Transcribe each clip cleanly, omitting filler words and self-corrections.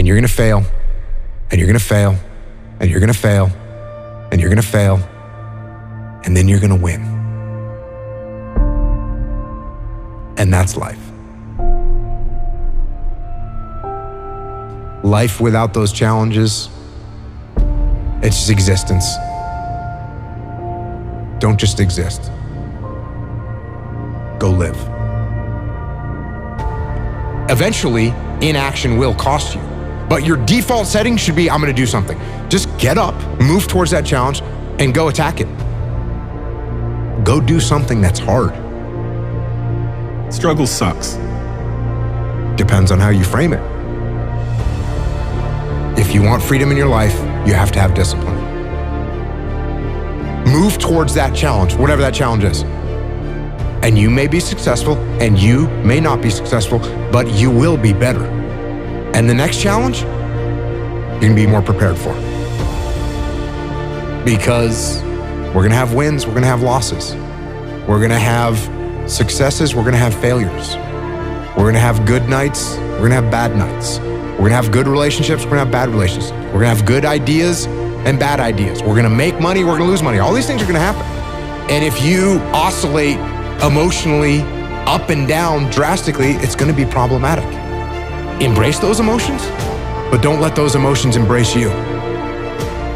And you're gonna fail, and you're gonna fail, and you're gonna fail, and you're gonna fail, and then you're gonna win. And that's life. Life without those challenges, it's just existence. Don't just exist. Go live. Eventually, inaction will cost you. But your default setting should be, I'm gonna do something. Just get up, move towards that challenge, and go attack it. Go do something that's hard. Struggle sucks. Depends on how you frame it. If you want freedom in your life, you have to have discipline. Move towards that challenge, whatever that challenge is. And you may be successful, and you may not be successful, but you will be better. And the next challenge, you're gonna be more prepared for. Because we're gonna have wins, we're gonna have losses. We're gonna have successes, we're gonna have failures. We're gonna have good nights, we're gonna have bad nights. We're gonna have good relationships, we're gonna have bad relationships. We're gonna have good ideas and bad ideas. We're gonna make money, we're gonna lose money. All these things are gonna happen. And if you oscillate emotionally up and down drastically, it's gonna be problematic. Embrace those emotions, but don't let those emotions embrace you.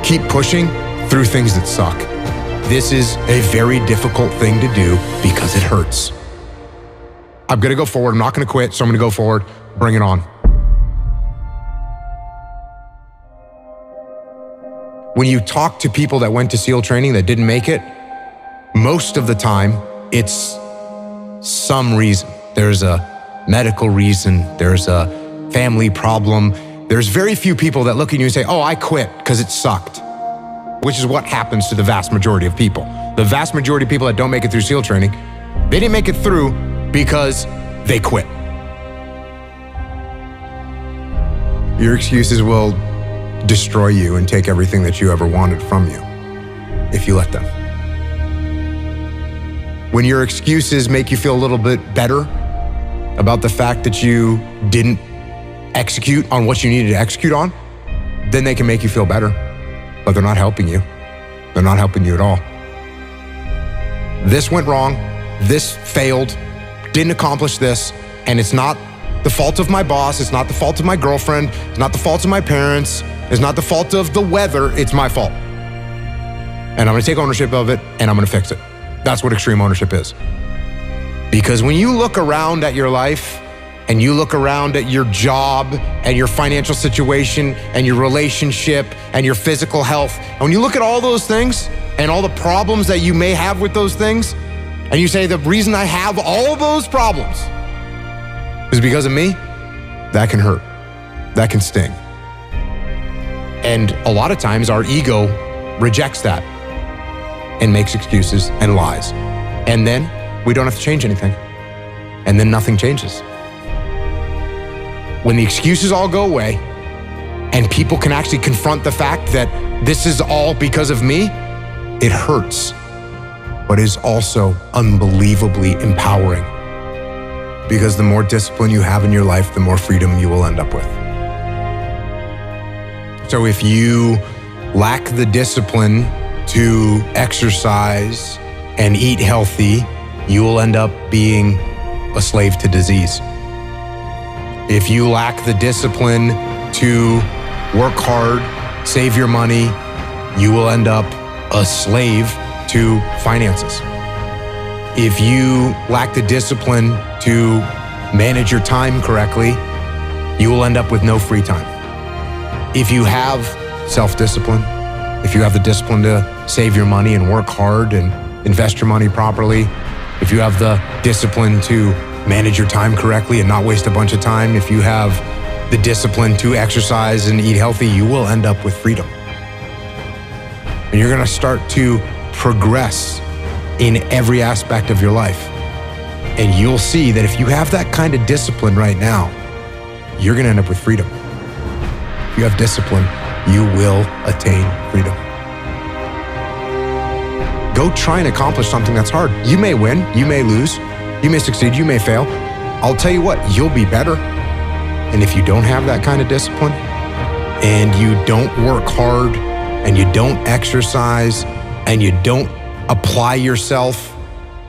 Keep pushing through things that suck. This is a very difficult thing to do because it hurts. I'm gonna go forward, I'm not gonna quit, so I'm gonna go forward, bring it on. When you talk to people that went to SEAL training that didn't make it, most of the time, it's some reason. There's a medical reason, there's a family problem. There's very few people that look at you and say, oh, I quit because it sucked, which is what happens to the vast majority of people. The vast majority of people that don't make it through SEAL training, they didn't make it through because they quit. Your excuses will destroy you and take everything that you ever wanted from you if you let them. When your excuses make you feel a little bit better about the fact that you didn't execute on what you needed to execute on, then they can make you feel better, but they're not helping you. They're not helping you at all. This went wrong, this failed, didn't accomplish this, and it's not the fault of my boss, it's not the fault of my girlfriend, it's not the fault of my parents, it's not the fault of the weather, it's my fault. And I'm gonna take ownership of it and I'm gonna fix it. That's what extreme ownership is. Because when you look around at your life and you look around at your job and your financial situation and your relationship and your physical health, and when you look at all those things and all the problems that you may have with those things, and you say, the reason I have all those problems is because of me, that can hurt, that can sting. And a lot of times our ego rejects that and makes excuses and lies. And then we don't have to change anything. And then nothing changes. When the excuses all go away and people can actually confront the fact that this is all because of me, it hurts, but is also unbelievably empowering. Because the more discipline you have in your life, the more freedom you will end up with. So if you lack the discipline to exercise and eat healthy, you will end up being a slave to disease. If you lack the discipline to work hard, save your money, you will end up a slave to finances. If you lack the discipline to manage your time correctly, you will end up with no free time. If you have self-discipline, if you have the discipline to save your money and work hard and invest your money properly, if you have the discipline to manage your time correctly and not waste a bunch of time, if you have the discipline to exercise and eat healthy, you will end up with freedom. And you're gonna start to progress in every aspect of your life. And you'll see that if you have that kind of discipline right now, you're gonna end up with freedom. If you have discipline, you will attain freedom. Go try and accomplish something that's hard. You may win, you may lose, you may succeed, you may fail. I'll tell you what, you'll be better. And if you don't have that kind of discipline, and you don't work hard and you don't exercise and you don't apply yourself,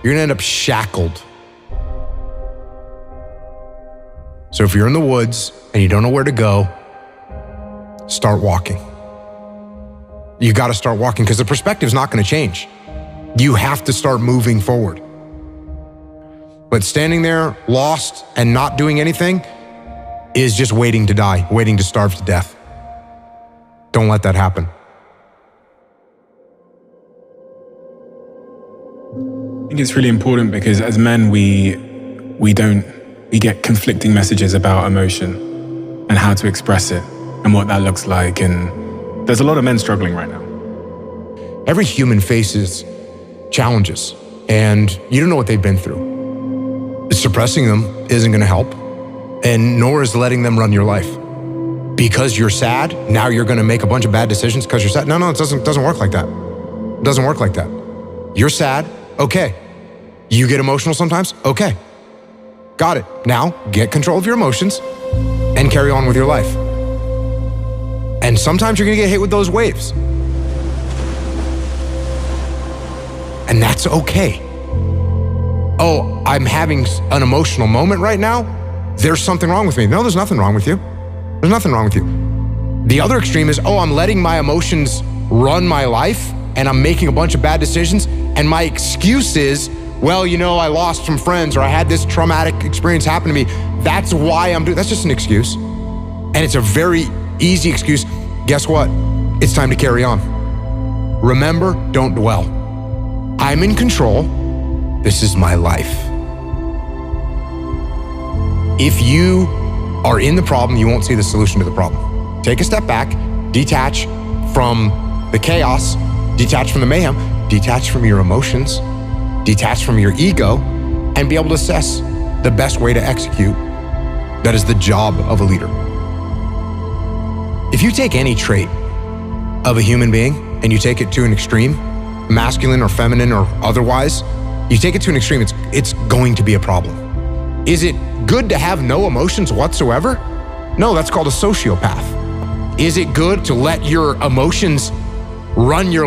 you're gonna end up shackled. So if you're in the woods and you don't know where to go, start walking. You gotta start walking because the perspective's not gonna change. You have to start moving forward. But standing there lost and not doing anything is just waiting to die, waiting to starve to death. Don't let that happen. I think it's really important because as men, we get conflicting messages about emotion and how to express it and what that looks like. And there's a lot of men struggling right now. Every human faces challenges and you don't know what they've been through. Suppressing them isn't gonna help, and nor is letting them run your life. Because you're sad, now you're gonna make a bunch of bad decisions because you're sad. No, it doesn't work like that. It doesn't work like that. You're sad, okay. You get emotional sometimes, okay. Got it. Now, get control of your emotions and carry on with your life. And sometimes you're gonna get hit with those waves. And that's okay. Oh, I'm having an emotional moment right now. There's something wrong with me. No, there's nothing wrong with you. There's nothing wrong with you. The other extreme is, oh, I'm letting my emotions run my life and I'm making a bunch of bad decisions. And my excuse is, well, I lost some friends or I had this traumatic experience happen to me. That's why I'm doing, that's just an excuse. And it's a very easy excuse. Guess what? It's time to carry on. Remember, don't dwell. I'm in control. This is my life. If you are in the problem, you won't see the solution to the problem. Take a step back, detach from the chaos, detach from the mayhem, detach from your emotions, detach from your ego, and be able to assess the best way to execute. That is the job of a leader. If you take any trait of a human being and you take it to an extreme, masculine or feminine or otherwise, you take it to an extreme, it's going to be a problem. Is it good to have no emotions whatsoever? No, that's called a sociopath. Is it good to let your emotions run your